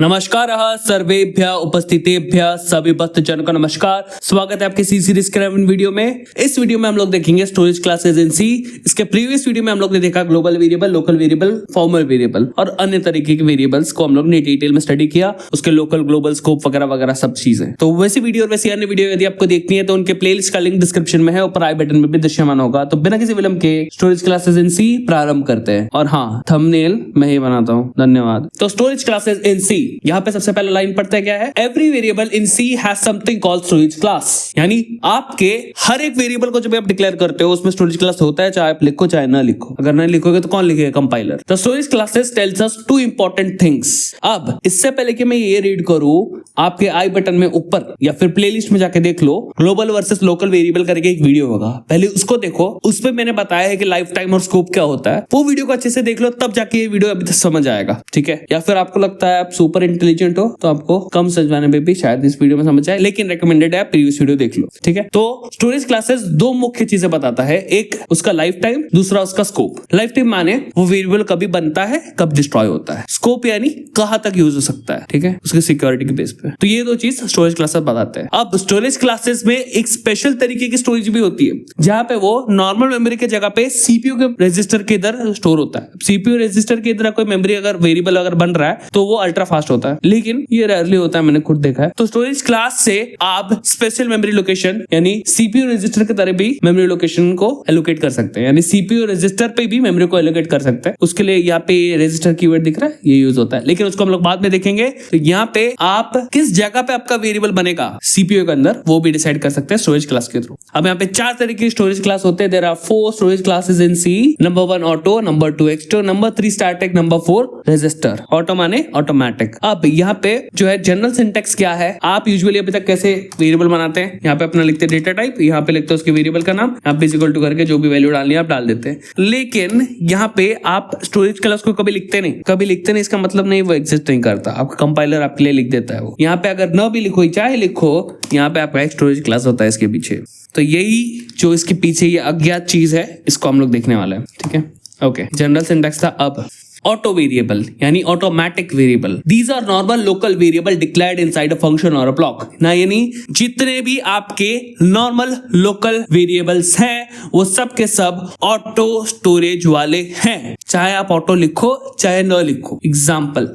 नमस्कार सर्वेभ्यः उपस्थितेभ्यः सभी भक्तजनों का नमस्कार। स्वागत है आपके सी सीरीज के वीडियो में। इस वीडियो में हम लोग देखेंगे स्टोरेज क्लासेस इन सी। इसके प्रीवियस वीडियो में हम लोग ने देखा global variable, local variable, formal variable और अन्य तरीके के वेरिएबल्स को हम लोग ने डिटेल में स्टडी किया, उसके लोकल, ग्लोबल, स्कोप वगैरह वगैरह सब चीजें। तो वैसी वीडियो और वैसी अन्य वीडियो यदि आपको देखनी है तो उनके प्लेलिस्ट का लिंक डिस्क्रिप्शन में है, ऊपर आई बटन में भी दृश्यमान होगा। तो बिना किसी विलंब के स्टोरेज क्लासेस इन सी प्रारंभ करते हैं। और हाँ, थंबनेल मैं ही बनाता हूँ, धन्यवाद। तो स्टोरेज क्लासेस इन सी, यहाँ पे सबसे पहले लाइन पढ़ते हैं क्या है, every variable in C has something called storage class. यानी आपके हर एक वेरिएबल को जब आप डिक्लेयर करते हो उसमें स्टोरेज क्लास होता है, चाहे आप लिखो चाहे ना लिखो। अगर नहीं लिखोगे तो कौन लिखेगा? कंपाइलर। तो storage classes tells us two important things. अब इससे पहले कि मैं ये रीड करूं, आपके आई बटन में ऊपर या फिर प्लेलिस्ट में जाके देख लो, ग्लोबल वर्सेस लोकल वेरिएबल करके एक वीडियो होगा, पहले उसको देखो। उसमें मैंने बताया है कि लाइफ टाइम और स्कोप क्या होता है। वो वीडियो को अच्छे से देख लो, तब जाके ये वीडियो अभी तक समझ आएगा, ठीक है? या फिर आपको लगता है आप सुपर इंटेलिजेंट हो तो आपको कम समझाने में भी शायद इस वीडियो में समझ आए, लेकिन रेकमेंडेड है प्रीवियस वीडियो देख लो, ठीक है? तो स्टोरेज क्लासेस दो मुख्य चीजें बताता है, एक उसका लाइफ टाइम, दूसरा उसका स्कोप। लाइफ टाइम माने वो वेरिएबल कभी बनता है, कब डिस्ट्रॉय होता है। स्कोप यानी कहां तक यूज हो सकता है, ठीक है, उसकी सिक्योरिटी के बेस पे। तो ये दो चीज स्टोरेज क्लासेस बताते हैं। अब स्टोरेज क्लासेस में एक स्पेशल तरीके की स्टोरेज भी होती है, जहां पे वो नॉर्मल मेमोरी के जगह पे सीपीयू के रजिस्टर के इधर स्टोर होता है। सीपीयू रजिस्टर के इधर कोई मेमोरी अगर वेरिएबल अगर बन रहा है तो वो अल्ट्रा फास्ट होता है, लेकिन ये रेयरली होता है, मैंने खुद देखा है। तो स्टोरेज क्लास से आप स्पेशल मेमोरी लोकेशन यानी सीपीयू रजिस्टर की तरह भी मेमोरी लोकेशन को एलोकेट कर सकते हैं, यानी सीपीयू रजिस्टर पे भी मेमोरी को एलोकेट कर सकते हैं। उसके लिए यहाँ पे रजिस्टर कीवर्ड दिख रहा है, ये यूज होता है, लेकिन उसको हम लोग बाद में देखेंगे। तो यहाँ पे आप किस जगह पे आपका वेरिएबल बनेगा सीपीयू के अंदर, वो भी डिसाइड कर सकते हैं स्टोरेज क्लास के थ्रू। अब यहाँ पे चार तरीके की स्टोरेज क्लास होते हैं। There are 4 storage classes in C. Number 1 auto, number 2 extern, number 3 static, number 4 register. Auto माने ऑटोमेटिक। अब यहाँ पे जो है जनरल सिंटेक्स क्या है, आप यूजुअली अभी तक कैसे वेरिएबल बनाते हैं, यहाँ पे अपना लिखते हैं डेटा टाइप, यहाँ पे लिखते हैं उसके वेरिएबल का नाम, यहाँ पे इक्वल टू करके जो भी वैल्यू डालनी है आप डाल देते हैं। लेकिन यहाँ पे आप स्टोरेज क्लास को कभी लिखते नहीं, इसका मतलब नहीं वो एग्जिस्ट नहीं करता, आपका कंपाइलर आपके लिए लिख देता है वो। यहाँ पे अगर न भी लिखो चाहे लिखो, यहाँ पे आपका एक स्टोरेज क्लास होता है इसके पीछे। तो यही जो इसके पीछे ये अज्ञात चीज है, इसको हम लोग देखने वाले हैं, ठीक है? ओके, जनरल सिंटैक्स था। अब ऑटो वेरिएबल यानी automatic variable, these are normal local variable declared inside a function और अ ब्लॉक। ना यानी जितने भी आपके नॉर्मल लोकल वेरिएबल्स हैं वो सब के सब ऑटो स्टोरेज वाले हैं, चाहे आप ऑटो लिखो चाहे न लिखो। एग्जाम्पल,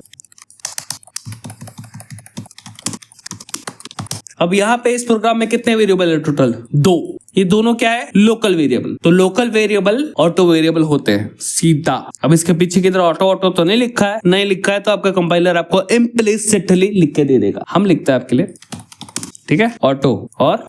अब यहाँ पे इस प्रोग्राम में कितने वेरिएबल है? टोटल 2। ये दोनों क्या है? Local variable. तो लोकल वेरिएबल ऑटो वेरिएबल होते हैं सीधा। अब इसके पीछे की तरह ऑटो ऑटो तो नहीं लिखा है, नहीं लिखा है तो आपका कंपाइलर आपको इम्प्लिसिटली लिख के दे देगा। हम लिखते हैं आपके लिए, ठीक है? ऑटो और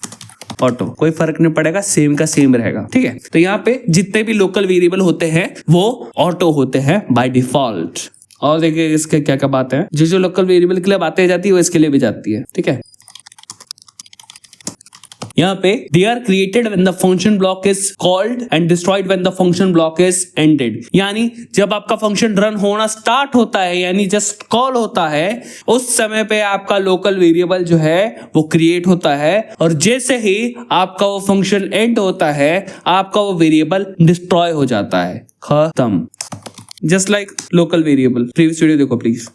ऑटो, कोई फर्क नहीं पड़ेगा, सेम का सेम रहेगा, ठीक है? तो यहाँ पे जितने भी लोकल वेरिएबल होते हैं वो ऑटो होते हैं बाय डिफॉल्ट। और देखिए इसके क्या क्या बात है, जो लोकल वेरिएबल के लिए बातें जाती है वो इसके लिए भी जाती है, ठीक है? यहाँ पे they are created when the function block is called and destroyed when the function block is ended। यानी जब आपका फंक्शन रन होना स्टार्ट होता है, यानी जस्ट कॉल होता है, उस समय पे आपका लोकल वेरिएबल जो है वो क्रिएट होता है, और जैसे ही आपका वो फंक्शन एंड होता है आपका वो वेरिएबल डिस्ट्रॉय हो जाता है, खत्म। Just like local variable. Previous video देखो प्लीज।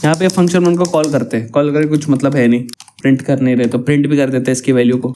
यहाँ पे फंक्शन उनको कॉल करते हैं, कॉल करके कुछ मतलब है नहीं, प्रिंट कर नहीं रहे तो प्रिंट भी कर देते हैं इसकी वैल्यू को।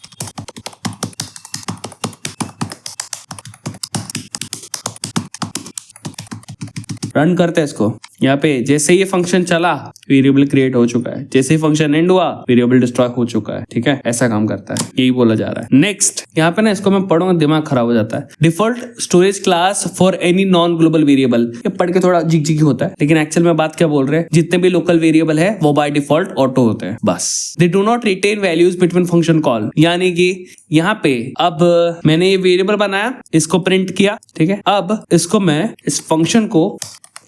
रन करते हैं इसको। यहाँ पे जैसे ये फंक्शन चला वेरिएबल क्रिएट हो चुका है, जैसे ही फंक्शन एंड हुआ वेरिएबल डिस्ट्रॉय हो चुका है, ठीक है? ऐसा काम करता है, यही बोला जा रहा है। नेक्स्ट, यहाँ पे ना इसको मैं पढ़ूंगा दिमाग खराब हो जाता है। Default storage class for any non global variable. ये पढ़ के थोड़ा जिग होता है, लेकिन एक्चुअल में बात क्या बोल रहे हैं, जितने भी लोकल वेरिएबल है वो बाय डिफॉल्ट ऑटो होते हैं, बस। They do not retain values between function call. यानी कि यहाँ पे अब मैंने ये वेरिएबल बनाया, इसको प्रिंट किया, ठीक है? अब इसको मैं इस फंक्शन को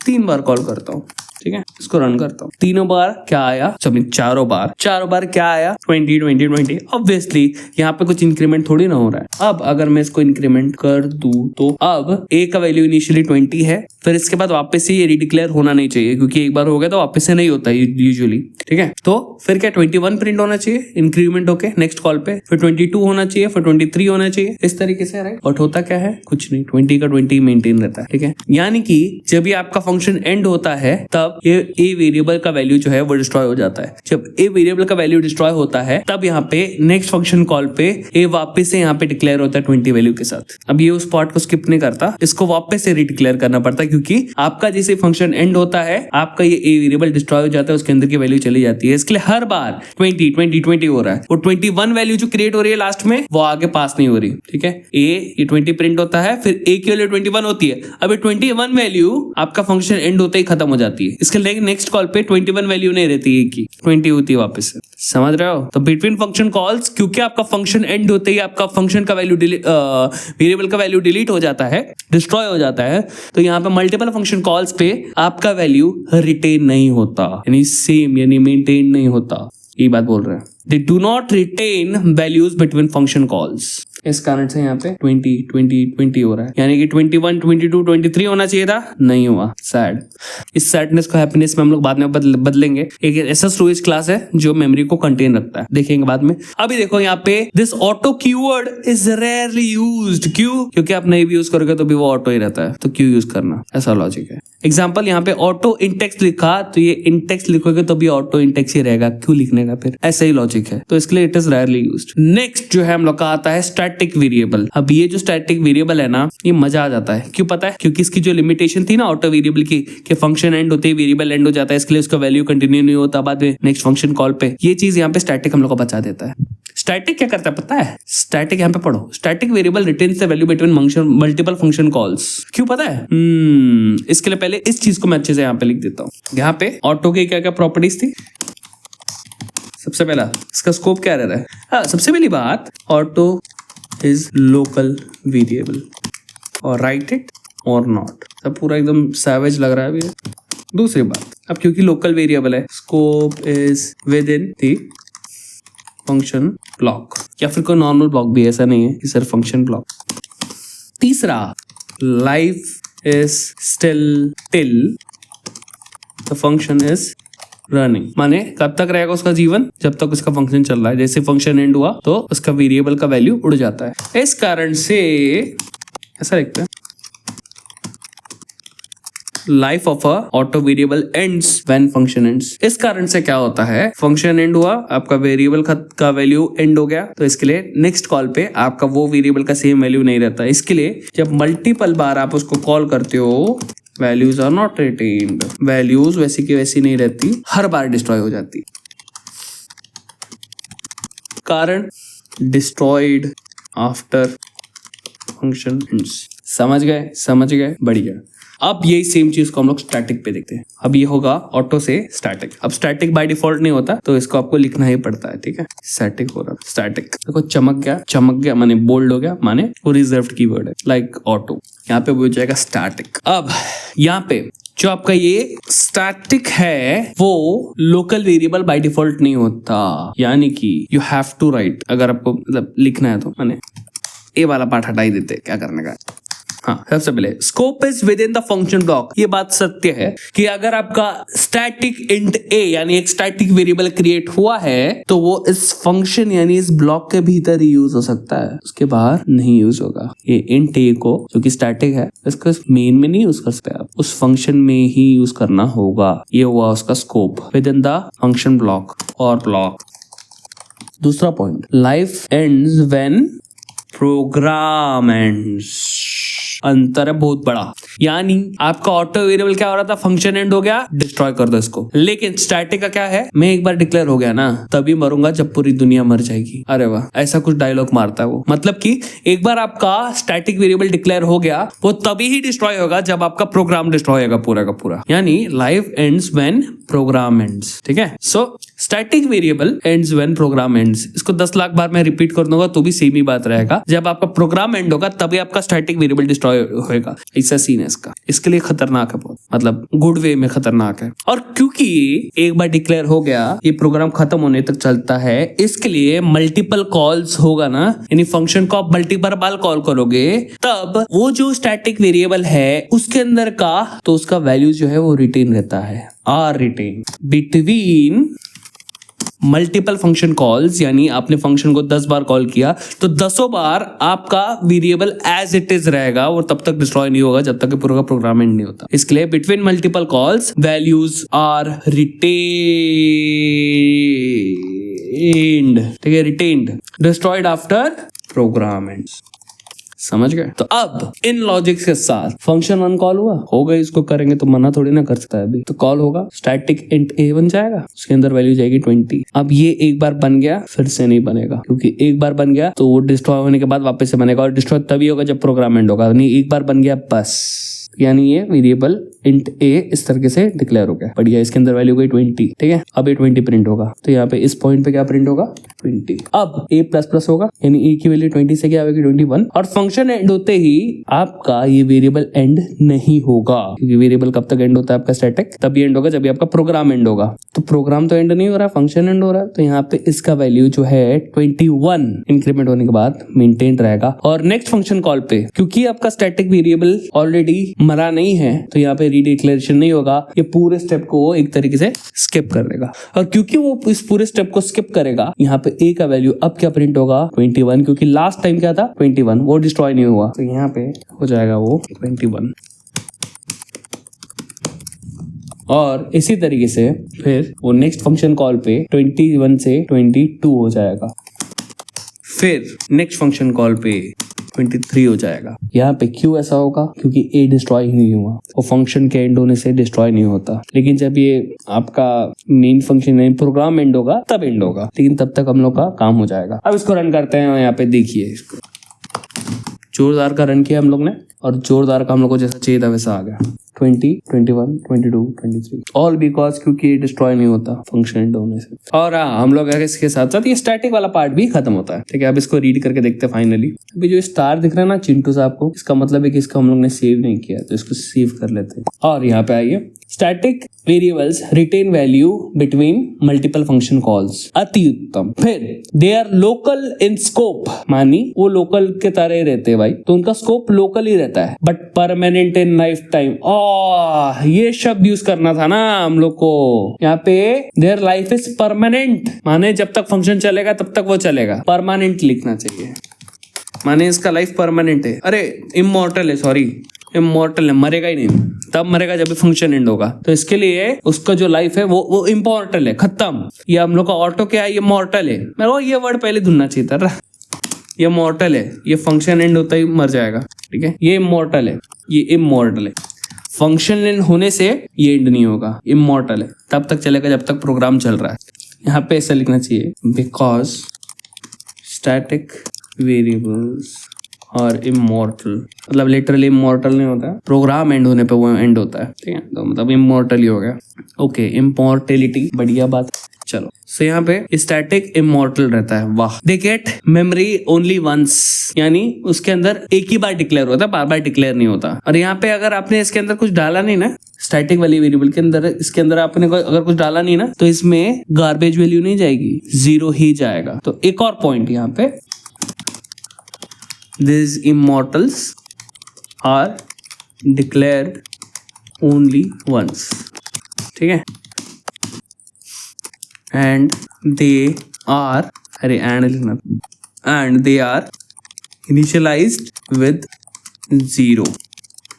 3 बार कॉल करता हूँ, ठीक है? इसको रन करता हूँ। 3 बार क्या आया? चारों बार क्या आया? 20 20 20। ऑब्वियसली यहाँ पे कुछ इंक्रीमेंट थोड़ी ना हो रहा है। अब अगर मैं इसको इंक्रीमेंट कर दूं तो अब a का वैल्यू इनिशियली 20 है, फिर इसके बाद वापस से ये रिडिक्लेयर होना नहीं चाहिए, क्योंकि एक बार हो गया तो वापस से नहीं होता यूजुअली, ठीक है? तो फिर क्या 21 प्रिंट होना चाहिए इंक्रीमेंट होके नेक्स्ट कॉल पे, फिर 22 होना चाहिए, फिर 23 होना चाहिए, इस तरीके से, राइट? बट होता क्या है? कुछ नहीं, 20 का 20 मेंटेन रहता है, ठीक है? यानी कि जब भी आपका फंक्शन एंड होता है तब मतलब ये ए वेरिएबल का वैल्यू जो है वो डिस्ट्रॉय हो जाता है। जब ए वेरिएबल का वैल्यू डिस्ट्रॉय होता है तब यहाँ पे नेक्स्ट फंक्शन कॉल पे ए वापस से यहाँ पे डिक्लेयर होता है 20 वैल्यू के साथ। अब ये उस पार्ट को स्किप नहीं करता, इसको वापस से रीडिक्लेयर करना पड़ता है, क्योंकि आपका जैसे फंक्शन एंड होता है आपका ये ए वेरिएबल डिस्ट्रॉय हो जाता है, उसके अंदर की वैल्यू चली जाती है। इसके लिए हर बार 20 हो रहा है, वो 21 वैल्यू जो क्रिएट हो रही है लास्ट में वो आगे पास नहीं हो रही। ठीक है, ये 20 प्रिंट होता है, फिर ए की वैल्यू 21 होती है। अब 21 वैल्यू आपका फंक्शन एंड होते ही खत्म हो जाती है। इसके लिए नेक्स्ट कॉल पे 21 वैल्यू नहीं रहती है की 20 होती है वापस से। समझ रहे हो? तो बिटवीन फंक्शन कॉल्स, क्योंकि आपका फंक्शन एंड होते ही आपका फंक्शन का वैल्यू वेरिएबल का वैल्यू डिलीट हो जाता है, डिस्ट्रॉय हो जाता है, तो यहाँ पे मल्टीपल फंक्शन कॉल्स पे आपका वैल्यू रिटेन नहीं होता, यानी सेम यानी मेंटेन नहीं होता। ये बात बोल रहे हैं, they do not retain values between function calls. इस कारण से यहाँ पे 20 हो रहा है, यानी कि 21, 22, 23 होना चाहिए था, नहीं हुआ। सैड। इस सैडनेस को हैप्पीनेस में हम लोग बाद में बदलेंगे। एक ऐसा स्टोरेज क्लास है जो मेमोरी को कंटेन रखता है, देखेंगे बाद में। अभी देखो यहाँ पे this auto keyword is rarely used. क्यों? क्योंकि आप नहीं भी यूज करोगे तो भी वो ऑटो ही रहता है, तो क्यों यूज करना, ऐसा लॉजिक है। एग्जाम्पल यहाँ पे ऑटो इंटेक्स लिखा तो ये इंटेक्स लिखोगे तो भी ऑटो इंटेक्स ही रहेगा, क्यों लिखने का फिर, ऐसा ही लॉजिक है, तो इसके लिए it is rarely used. Next जो है हम लोग का आता है स्टैटिक वेरिएबल। अब ये जो स्टैटिक वेरिएबल है ना, ये मजा आ जाता है। क्यों पता है? क्योंकि इसकी जो लिमिटेशन थी ना ऑटो वेरिएबल की, कि फंक्शन एंड होते ही वेरिएबल एंड हो जाता है, इसके लिए उसका वैल्यू कंटिन्यू नहीं होता बाद में नेक्स्ट फंक्शन कॉल पे, ये चीज यहाँ पे स्टैटिक हम लोग को बचा देता है। स्टैटिक क्या करता है पता है? स्टैटिक यहाँ पे पढ़ो, static variable retains the value between multiple function calls. क्यों पता है? इसके लिए पहले इस चीज को मैं अच्छे से यहाँ पे लिख देता हूँ। यहाँ पे ऑटो की क्या क्या प्रॉपर्टीज थी? सबसे पहला इसका स्कोप क्या रहता है? हाँ, सबसे पहली बात, ऑटो इज लोकल वेरिएबल और राइट इट और नॉट। सब पूरा एकदम सैवेज लग रहा है अभी। दूसरी बात, अब क्योंकि लोकल वेरिएबल है, scope is with in the function block, या फिर कोई नॉर्मल ब्लॉक भी, ऐसा नहीं है कि सिर्फ फंक्शन ब्लॉक। तीसरा, life is still till the function is running, माने कब तक रहेगा उसका जीवन? जब तक उसका फंक्शन चल रहा है। जैसे फंक्शन एंड हुआ तो उसका वेरिएबल का वैल्यू उड़ जाता है। इस कारण से ऐसा लिखते हैं, life of a auto variable ends when function ends. इस कारण से क्या होता है, फंक्शन एंड हुआ, आपका वेरिएबल का वैल्यू एंड हो गया, तो इसके लिए नेक्स्ट कॉल पे आपका वो वेरिएबल का सेम वैल्यू नहीं रहता। इसके लिए जब मल्टीपल बार आप उसको कॉल करते हो, values are not retained, values वैसी की वैसी नहीं रहती, हर बार डिस्ट्रॉय हो जाती। कारण, डिस्ट्रॉयड आफ्टर फंक्शन एंड्स। समझ गए? बढ़िया। अब यही सेम चीज को हम लोग स्टैटिक पे देखते हैं। अब ये होगा ऑटो से स्टैटिक। अब स्टैटिक बाय डिफॉल्ट नहीं होता, तो इसको आपको लिखना ही पड़ता है। ठीक है, स्टैटिक हो रहा, स्टैटिक देखो, चमक गया माने बोल्ड हो गया, माने वो रिजर्व्ड कीवर्ड है, लाइक ऑटो। यहाँ पे हो जाएगा स्टैटिक। अब यहाँ पे जो आपका ये स्टैटिक है वो लोकल वेरिएबल बाय डिफॉल्ट नहीं होता, यानी कि यू हैव टू राइट, अगर आपको मतलब लिखना है तो, माने ये वाला पार्ट हटा ही देते, क्या करने का। हाँ, सबसे पहले scope is with in the function block. ये बात सत्य है कि अगर आपका स्टैटिक इंट ए यानी एक स्टैटिक वेरिएबल क्रिएट हुआ है तो वो इस फंक्शन यानी इस ब्लॉक के भीतर ही यूज हो सकता है, उसके बाहर नहीं यूज होगा। ये इंट ए को जो कि स्टैटिक है, इसको मेन में नहीं यूज कर सकते आप, उस फंक्शन में ही यूज करना होगा। ये हुआ उसका scope, within the function block और ब्लॉक। दूसरा point, life ends when program ends. अंतर है बहुत बड़ा, यानी आपका ऑटो वेरिएबल क्या हो रहा था, फंक्शन एंड हो गया, डिस्ट्रॉय कर दो इसको। लेकिन स्टैटिक का क्या है, मैं एक बार डिक्लेयर हो गया ना तभी मरूंगा जब पूरी दुनिया मर जाएगी। अरे वाह, ऐसा कुछ डायलॉग मारता है वो। मतलब कि एक बार आपका स्टैटिक वेरिएबल डिक्लेयर हो गया, वो तभी ही डिस्ट्रॉय होगा जब आपका प्रोग्राम डिस्ट्रॉय होगा पूरा का पूरा, यानी life ends when program ends. ठीक है, so static variable ends when program ends. इसको 10 लाख बार मैं रिपीट कर दूंगा तो भी सेम ही बात रहेगा। जब आपका प्रोग्राम एंड होगा तभी आपका स्टैटिक वेरिएबल डिस्ट्रॉय होगा। ऐसा सीन है इसका, इसके लिए खतरनाक है बहुत, मतलब गुड वे में खतरनाक है। और क्योंकि एक बार डिक्लेयर हो गया, ये प्रोग्राम खत्म होने तक चलता है, इसके लिए मल्टीपल कॉल्स होगा ना, यानी फंक्शन को आप मल्टीपल बार कॉल करोगे तब वो जो स्टैटिक वेरिएबल है उसके अंदर का, तो उसका वैल्यू जो है वो रिटेन रहता है, are retain between multiple function calls, यानी आपने फंक्शन को 10 बार कॉल किया तो 10 बार आपका वेरिएबल एज इट इज रहेगा, वो तब तक डिस्ट्रॉय नहीं होगा जब तक कि पूरा का प्रोग्राम एंड नहीं होता। इसके लिए between multiple calls values are retained, ठीक है, retained, destroyed after program end. समझ गए? तो अब इन लॉजिक्स के साथ फंक्शन 1 कॉल हो गई, इसको करेंगे तो मना थोड़ी ना कर सकता है अभी। तो कॉल होगा, स्टैटिक इंट a बन जाएगा, उसके अंदर वैल्यू जाएगी 20। अब ये एक बार बन गया फिर से नहीं बनेगा, क्योंकि एक बार बन गया तो वो डिस्ट्रॉय होने के बाद वापस से बनेगा, और डिस्ट्रॉय तभी होगा जब प्रोग्राम एंड होगा, नहीं एक बार बन गया बस। यानी ये वेरिएबल इंट a इस तरीके से डिक्लेयर हो गया, बढ़िया। इसके अंदर वैल्यू गई 20, ठीक है। अब ये 20 प्रिंट होगा, तो यहाँ पे इस पॉइंट पे क्या प्रिंट होगा? 20। अब a प्लस प्लस होगा, यानी a की वैल्यू 20 से क्या आएगी? 21। और फंक्शन एंड होते ही आपका ये वेरिएबल एंड नहीं होगा, क्योंकि वेरिएबल कब तक एंड होता है आपका? स्टैटिक तभी एंड होगा जब आपका प्रोग्राम एंड होगा। तो प्रोग्राम तो एंड नहीं हो रहा, फंक्शन एंड हो रहा है, तो यहाँ पे इसका वैल्यू जो है 21 इंक्रीमेंट होने के बाद मेंटेन रहेगा। और नेक्स्ट फंक्शन कॉल पे, क्योंकि आपका स्टैटिक वेरिएबल ऑलरेडी मरा नहीं है, तो यहाँ पे रीडिक्लेरेशन नहीं होगा, ये पूरे स्टेप को वो एक तरीके से स्किप कर देगा। और क्योंकि वो इस पूरे स्टेप को स्किप करेगा, यहाँ पे a का वैल्यू अब क्या प्रिंट होगा? 21, क्योंकि लास्ट टाइम क्या था? 21, वो डिस्ट्रॉय नहीं हुआ, तो यहाँ पे हो जाएगा वो 21। और इसी तरीके से फिर वो नेक्स्ट फंक्शन कॉल पे 21 से 22 हो जाएगा, फिर नेक्स्ट फंक्शन कॉल पे 23 हो जाएगा। यहाँ पे क्यों ऐसा होगा? क्योंकि a डिस्ट्रॉय ही नहीं हुआ, वो फंक्शन के एंड होने से डिस्ट्रॉय नहीं होता। लेकिन जब ये आपका मेन फंक्शन है, प्रोग्राम एंड होगा तब एंड होगा, लेकिन तब तक हम लोग का काम हो जाएगा। अब इसको रन करते हैं, यहाँ पे देखिए, इसको जोरदार का रन किया हम लोग ने, और जोरदार का हम लोग को जैसा चाहिए था वैसा आ गया। 20, 21, 22, 23, ऑल बिकॉज क्योंकि डिस्ट्रॉय नहीं होता फंक्शन एंड होने से। और हम लोग इसके साथ साथ ये स्टैटिक वाला पार्ट भी खत्म होता है, ठीक है। अब इसको रीड करके देखते हैं फाइनली। अभी जो स्टार दिख रहा है ना चिंटू साहब को, इसका मतलब है कि इसको हम लोग ने सेव नहीं किया, तो इसको सेव कर लेते हैं। और यहाँ पे आइए, static variables retain value between multiple function calls, अति उत्तम। फिर they are local in scope, मानी वो लोकल के तरह रहते हैं भाई, तो उनका स्कोप लोकल ही रहता है, but permanent in life time. ये शब्द यूज करना था ना हम लोग को, यहाँ पे देयर लाइफ इज परमानेंट, माने जब तक फंक्शन चलेगा तब तक वो चलेगा। परमानेंट लिखना चाहिए, माने इसका लाइफ परमानेंट है। अरे इमॉर्टल है, सॉरी इमॉर्टल है, मरेगा ही नहीं, तब मरेगा जब फंक्शन एंड होगा। तो इसके लिए उसका जो लाइफ है वो इम्पोर्टल है, खत्म। ये हम लोग का ऑटो क्या है? ये मॉर्टल है। मेरे को ये वर्ड पहले धुनना चाहिए था। ये मॉर्टल है, ये फंक्शन एंड होता ही मर जाएगा, ठीक है। ये इमॉर्टल है, ये इमॉर्टल है। फंक्शन एंड होने से ये एंड नहीं होगा, इमॉर्टल है, तब तक चलेगा जब तक प्रोग्राम चल रहा है। यहाँ पे ऐसा लिखना चाहिए, बिकॉज स्टैटिक वेरिएबल्स और इमॉर्टल, मतलब लिटरली इमॉर्टल नहीं होता, प्रोग्राम एंड होने पे वो एंड होता है, ठीक है। तो मतलब इमॉर्टल ही हो गया। ओके, इमॉर्टेलिटी, बढ़िया बात। चलो, सो यहाँ पे स्टैटिक इमॉर्टल रहता है, वाह। They get memory only once, यानी उसके अंदर एक ही बार डिक्लेयर होता है, बार बार डिक्लेयर नहीं होता। और यहाँ पे अगर आपने इसके अंदर कुछ डाला नहीं ना, स्टैटिक वाली वेरिएबल के अंदर, इसके अंदर आपने अगर कुछ डाला नहीं ना, तो इसमें गार्बेज वैल्यू नहीं जाएगी, 0 ही जाएगा। तो एक और पॉइंट यहाँ पे, these immortals are declared only once, ठीक है। and they are, अरे and लिखना, and they are initialized with 0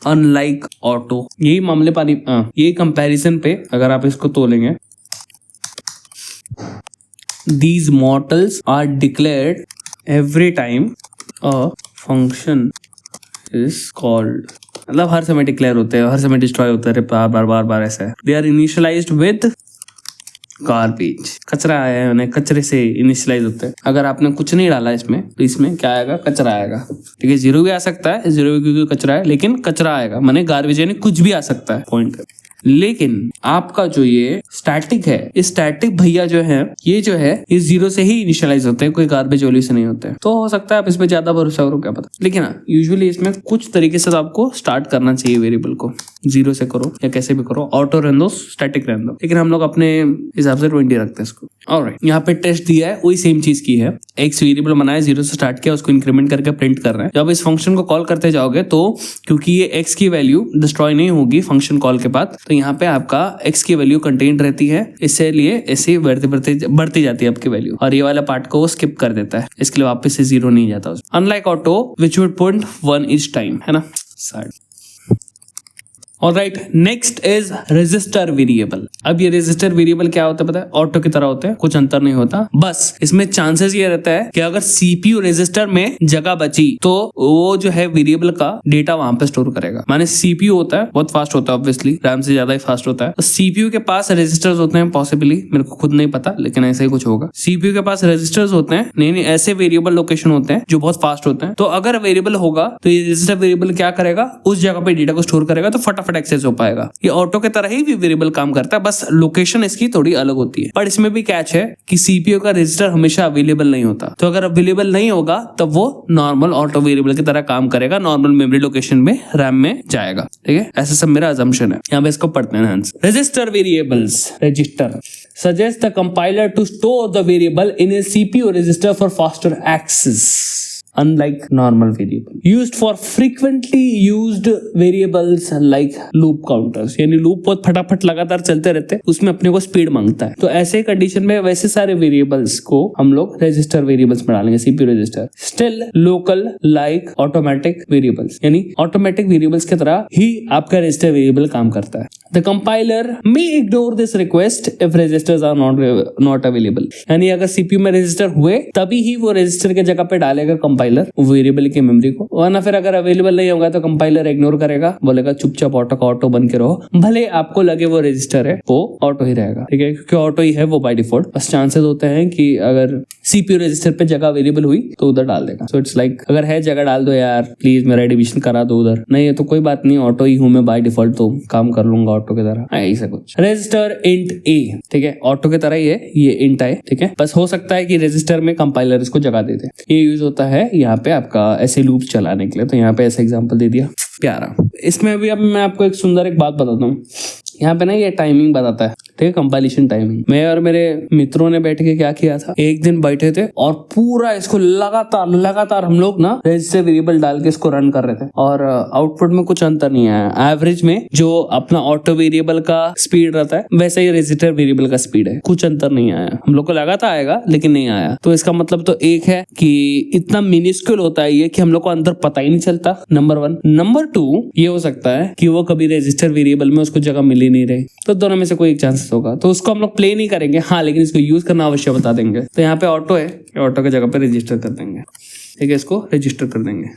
unlike auto। यही मामले पानी, यही कंपैरिजन पे अगर आप इसको तोलेंगे, these mortals are declared every time a function is called, मतलब हर समय डिक्लेयर होते हैं, हर समय डिस्ट्रॉय होता है, बार बार ऐसा है। They are initialized with garbage, कचरा आया है उन्हें, कचरे से इनिशियलाइज होते हैं। अगर आपने कुछ नहीं डाला इसमें, तो इसमें क्या आएगा? कचरा आएगा, ठीक है। 0 भी आ सकता है, 0 क्योंकि कचरा है, लेकिन कचरा आएगा, माने गार्बेज यानी कुछ भी आ सकता है, पॉइंट। लेकिन आपका जो ये स्टैटिक है, इस स्टैटिक भैया जो है, ये 0 से ही इनिशियलाइज होते हैं, कोई गार्बेज वैल्यू से नहीं होते हैं। तो हो सकता है आप इसमें ज्यादा भरोसा करो, क्या पता। लेकिन यूजुअली इसमें कुछ तरीके से आपको स्टार्ट करना चाहिए वेरिएबल को, 0 से करो या कैसे भी करो, ऑटो रहने दो, स्टैटिक रहने दो, लेकिन हम लोग अपने हिसाब से 20 रखते हैं इसको। ऑलराइट, यहाँ पे टेस्ट दिया है वही सेम चीज की है। एक्स वेरिएबल बनाया, 0 से स्टार्ट किया, उसको इंक्रीमेंट करके प्रिंट कर रहे हैं। जब इस फंक्शन को कॉल करते जाओगे तो क्योंकि ये एक्स की वैल्यू डिस्ट्रॉय नहीं होगी फंक्शन कॉल के बाद, तो यहाँ पे आपका एक्स की वैल्यू कंटेन रहती है, इसलिए ऐसे बढ़ती जाती है आपकी वैल्यू, और ये वाला पार्ट को वो स्किप कर देता है, इसके लिए वापस से 0 नहीं जाता। Unlike auto which would put 1 each time, है ना। Alright, next is register variable. अब ये रजिस्टर वेरिएबल क्या होता है पता है? ऑटो की तरह होते हैं, कुछ अंतर नहीं होता, बस इसमें चांसेस ये रहता है कि अगर सीपीयू रजिस्टर में जगह बची तो वो जो है वेरिएबल का डेटा वहां पे स्टोर करेगा। माने सीपीयू होता है, बहुत फास्ट होता है, ऑब्वियसली रैम से ज्यादा ही फास्ट होता है। तो सीपीयू के पास रजिस्टर्स होते हैं, पॉसिबली, मेरे को खुद नहीं पता, लेकिन ऐसा ही कुछ होगा। सीपीयू के पास रजिस्टर्स होते हैं, नहीं ऐसे वेरिएबल लोकेशन होते हैं जो बहुत फास्ट होते हैं। तो अगर वेरिएबल होगा तो ये रजिस्टर वेरिएबल क्या करेगा, उस जगह पे डेटा को स्टोर करेगा, तो फटाफट एक्सेस हो पाएगा। ये ऑटो के तरह ही वेरिएबल काम करता है, बस लोकेशन इसकी थोड़ी अलग होती है। पर इसमें भी कैच है कि सीपीयू का रजिस्टर हमेशा अवेलेबल नहीं होता, तो अगर अवेलेबल नहीं होगा तब वो नॉर्मल ऑटो वेरिएबल की तरह काम करेगा, नॉर्मल मेमोरी लोकेशन में रैम में जाएगा। ठीक है, ऐसा सब मेरा अजम्पशन है। यहाँ पे इसको पढ़ते हैं। Register variables, register suggests the compiler to store the variable in a CPU register for faster access. Unlike normal variable used for frequently used variables like loop counters, यानी लूप बहुत फटाफट लगातार चलते रहते हैं, उसमें अपने को स्पीड मांगता है। तो ऐसे कंडीशन में वैसे सारे वेरिएबल्स को हम लोग रजिस्टर वेरिएबल्स में डालेंगे, CPU register. Still local like automatic variables, यानी ऑटोमेटिक वेरिएबल्स की तरह ही आपका रजिस्टर वेरिएबल काम करता है। The compiler may ignore this request if registers are not available, यानी अगर सीपीयू में रजिस्टर हुए तभी ही वो रजिस्टर के जगह पे डालेगा कंपाइलर वेरिएबल की मेमोरी को, वरना फिर अगर अवेलेबल नहीं होगा तो कंपाइलर इग्नोर करेगा, बोलेगा चुपचाप ऑटो का ऑटो बन के रहो, भले आपको लगे वो रजिस्टर है, वो ऑटो ही रहेगा। ठीक है, क्योंकि ऑटो ही है वो बाय डिफॉल्ट। बस चांसेस होते हैं कि अगर सीपीयू रजिस्टर पे जगह अवेलेबल हुई तो उधर डाल देगा। सो इट्स लाइक अगर है जगह डाल दो यार, प्लीज मेरा एडिशन करा दो उधर, नहीं है तो कोई बात नहीं, ऑटो ही हूं मैं बाय डिफॉल्ट, तो काम कर लूंगा ऑटो की तरह, ऐसा कुछ। रजिस्टर इंट ए, ठीक है, ऑटो की तरह ही है, ये इंट है। ठीक है, बस हो सकता है कि रजिस्टर में कंपाइलर इसको जगह दे दे। ये यूज होता है यहाँ पे आपका ऐसे लूप चलाने के लिए, तो यहाँ पे ऐसा एग्जांपल दे दिया प्यारा। इसमें भी अब मैं आपको एक सुंदर एक बात बताता हूँ। यहाँ पे ना ये टाइमिंग बताता है, ठीक है, कंपाइलेशन टाइमिंग। मैं और मेरे मित्रों ने बैठ के क्या किया था, एक दिन बैठे थे और पूरा इसको लगातार हम लोग ना रजिस्टर वेरिएबल डाल के इसको रन कर रहे थे, और आउटपुट में कुछ अंतर नहीं आया। एवरेज में जो अपना ऑटो वेरिएबल का स्पीड रहता है वैसा ही रजिस्टर वेरिएबल का स्पीड है, कुछ अंतर नहीं आया। हम लोग को लगा था आएगा लेकिन नहीं आया। तो इसका मतलब तो एक है कि इतना मिनिस्क्यूल होता है ये कि हम लोग को अंतर पता ही नहीं चलता, नंबर 1। नंबर 2 ये हो सकता है कि वो कभी रजिस्टर वेरिएबल में उसको जगह मिली नहीं रही, तो दोनों में से कोई एक चांसेस होगा, तो उसको हम लोग प्ले नहीं करेंगे, हाँ, लेकिन इसको यूज करना अवश्य बता देंगे। तो यहाँ पे ऑटो है, ऑटो की जगह पे रजिस्टर कर देंगे। ठीक है, इसको रजिस्टर कर देंगे,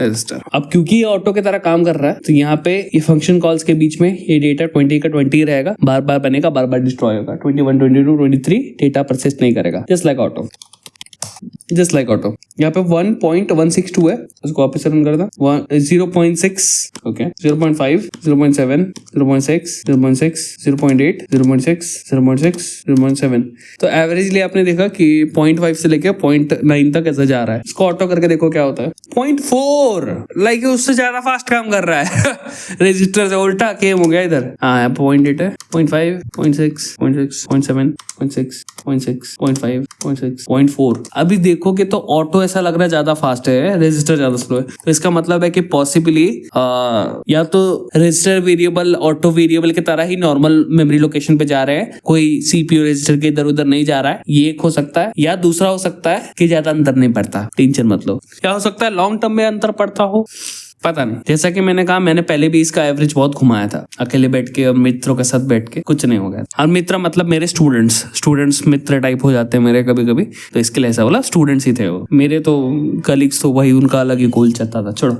रजिस्टर। अब क्योंकि ये ऑटो की तरह काम कर रहा है तो यहाँ पे ये फंक्शन कॉल्स के बीच में ये डेटा 20 का 20 रहेगा, बार बार बनेगा, बार बार डिस्ट्रॉय होगा। 21, 22, 23 डेटा परसिस्ट नहीं करेगा, जस्ट लाइक ऑटो। यहाँ पे 1.162 है, उसको वापस रन कर दो। 0.6, ओके, 0.5, 0.7, 0.6, 0.6, 0.8, 0.6, 0.6, 0.7। तो एवरेजली आपने देखा कि 0.5 से लेके 0.9 तक ऐसा जा रहा है। इसको ऑटो करके देखो क्या होता है, 0.4, लाइक उससे ज्यादा फास्ट काम कर रहा है। रजिस्टर से उल्टा गेम हो गया इधर। हाँ, 0.8 है, 0.5, 0.6, 0.6, 0.7, 0.6, 0.6, 0.5, 0.6, 0.4। अभी देखोगे तो ऑटो ऐसा लग रहा है ज्यादा फास्ट है, रजिस्टर ज्यादा स्लो है। तो इसका मतलब है कि पॉसिबली या तो रजिस्टर वेरिएबल ऑटो वेरिएबल की तरह ही नॉर्मल मेमोरी लोकेशन पे जा रहे हैं, कोई सीपीयू रजिस्टर के इधर उधर नहीं जा रहा है, ये एक हो सकता है। या दूसरा हो सकता है कि ज्यादा अंतर नहीं पड़ता, टेंशन मत लो। क्या हो सकता है, लॉन्ग टर्म में अंतर पड़ता हो, पता नहीं। जैसा कि मैंने कहा, मैंने पहले भी इसका एवरेज बहुत घुमाया था, अकेले बैठ के और मित्रों के साथ बैठ के, कुछ नहीं हो गया। और मित्र मतलब मेरे स्टूडेंट्स मित्र टाइप हो जाते हैं मेरे कभी कभी, तो इसके लिए ऐसा बोला, स्टूडेंट्स ही थे वो मेरे, तो कलीग्स तो वही, उनका अलग ही गोल चलता था, छोड़ो।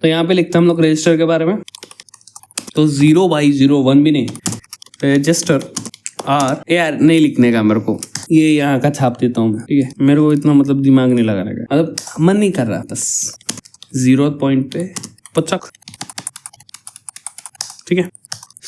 तो यहाँ पे लिखते हैं हम लोग रजिस्टर के बारे में, तो 0/01 भी नहीं, रजिस्टर आर, यार नहीं लिखने का मेरे को, ये यहाँ का छाप देता हूँ मैं, ठीक है, मेरे को इतना मतलब दिमाग नहीं लगाने का, मतलब मन नहीं कर रहा, बस 0 पॉइंट पे 50, ठीक है।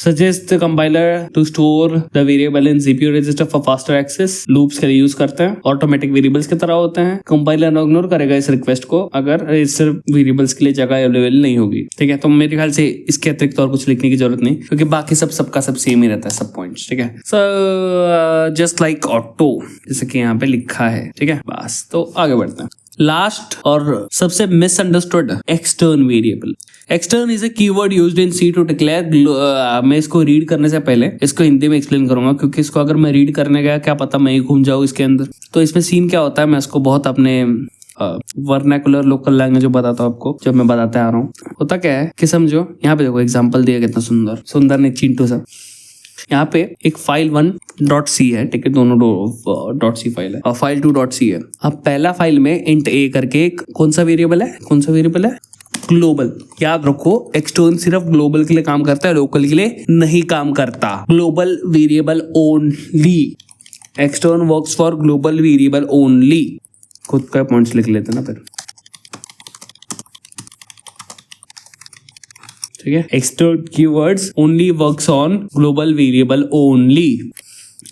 Suggest the compiler to store the variable in CPU register for faster access. Loops के लिए यूज करते हैं, ऑटोमेटिक वेरिएबल्स की तरह होते हैं। कंपाइलर इग्नोर करेगा इस रिक्वेस्ट को अगर रजिस्टर वेरिएबल्स के लिए जगह अवेलेबल नहीं होगी। ठीक है, तो मेरे ख्याल से इसके अतिरिक्त और कुछ लिखने की जरूरत नहीं, क्योंकि बाकी सबका सब सेम ही रहता है, सब पॉइंट्स। ठीक है, सो जस्ट लाइक ऑटो, जैसे कि यहाँ पे लिखा है। ठीक है, बस तो आगे बढ़ते हैं। लास्ट और सबसे misunderstood, extern variable. Extern is a keyword used in C to declare. मैं इसको रीड करने से पहले इसको हिंदी में एक्सप्लेन करूंगा, क्योंकि इसको अगर मैं रीड करने गया क्या पता मैं ही घूम जाऊं इसके अंदर। तो इसमें सीन क्या होता है, मैं इसको बहुत अपने वर्नाकुलर लोकल लैंग्वेज जो बताता हूँ आपको, जब मैं बताते आ रहा हूँ। होता क्या है कि समझो, यहाँ पे देखो एग्जाम्पल दिया कितना सुंदर सुंदर ने चिंटू सा। यहाँ पे एक फाइल 1.c है, ठीक है, दोनों .c फाइल है, और फाइल 2.c है। अब पहला फाइल में int a करके एक कौन सा वेरिएबल है, ग्लोबल। याद रखो, एक्सटर्न सिर्फ ग्लोबल के लिए काम करता है, लोकल के लिए नहीं काम करता। Global variable only, extern works for global variable only. खुद का पॉइंट्स लिख लेते ना फिर। ठीक है, extern keywords only works on global variable only.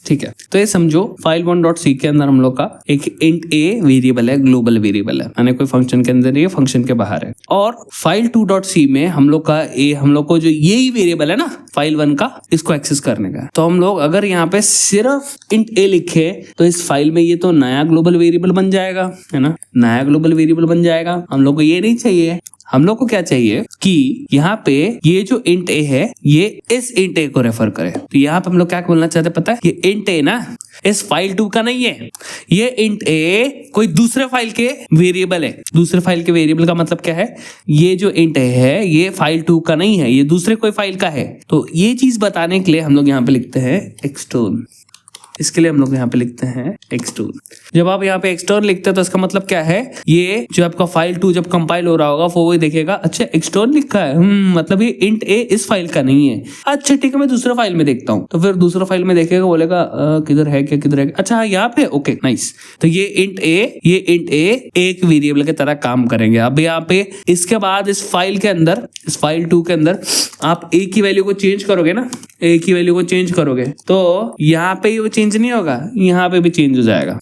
ठीक है, तो ये समझो फाइल 1.c के अंदर हम लोग का एक int a वेरिएबल है, ग्लोबल वेरिएबल है, यानी कोई फंक्शन के अंदर नहीं है, फंक्शन के बाहर है। और फाइल 2.c में हम लोग का हम लोग को जो यही वेरिएबल है ना फाइल 1 का, इसको एक्सेस करने का। तो हम लोग अगर यहाँ पे सिर्फ int a लिखे तो इस फाइल में ये तो नया ग्लोबल वेरिएबल बन जाएगा, है ना, नया ग्लोबल वेरिएबल बन जाएगा। हम लोग को ये नहीं चाहिए। हम लोग को क्या चाहिए कि यहाँ पे ये जो int a है ये इस int a को रेफर करे। तो यहाँ पे हम लोग क्या बोलना चाहते हैं पता है, ये int a ना इस फाइल 2 का नहीं है, ये int a कोई दूसरे फाइल के वेरिएबल है। दूसरे फाइल के वेरिएबल का मतलब क्या है, ये जो int a है ये फाइल 2 का नहीं है, ये दूसरे कोई फाइल का है। तो ये चीज बताने के लिए हम लोग यहाँ पे लिखते हैं एक्सटर्न। इसके लिए हम लोग यहाँ पे लिखते हैं एक्सटर्न। जब आप यहाँ पे एक्सटर्न लिखते हैं तो इसका मतलब क्या है, ये जो आपका फाइल 2 जब कंपाइल हो रहा होगा वो वही देखेगा, अच्छा एक्सटर्न लिखा है, मतलब ये int a इस फाइल का नहीं है। अच्छा ठीक है, मैं दूसरे फाइल में देखता हूँ। तो फिर दूसरे फाइल में देखेगा, बोलेगा किधर है क्या, किधर है, अच्छा यहाँ पे, ओके नाइस। तो ये int a एक वेरिएबल की तरह काम करेंगे। अब यहाँ पे इसके बाद इस फाइल के अंदर, इस फाइल 2 के अंदर आप a की वैल्यू को चेंज करोगे ना, a की वैल्यू को चेंज करोगे तो यहाँ पे वो चेंज नहीं होगा, यहाँ पे भी चेंज हो जाएगा।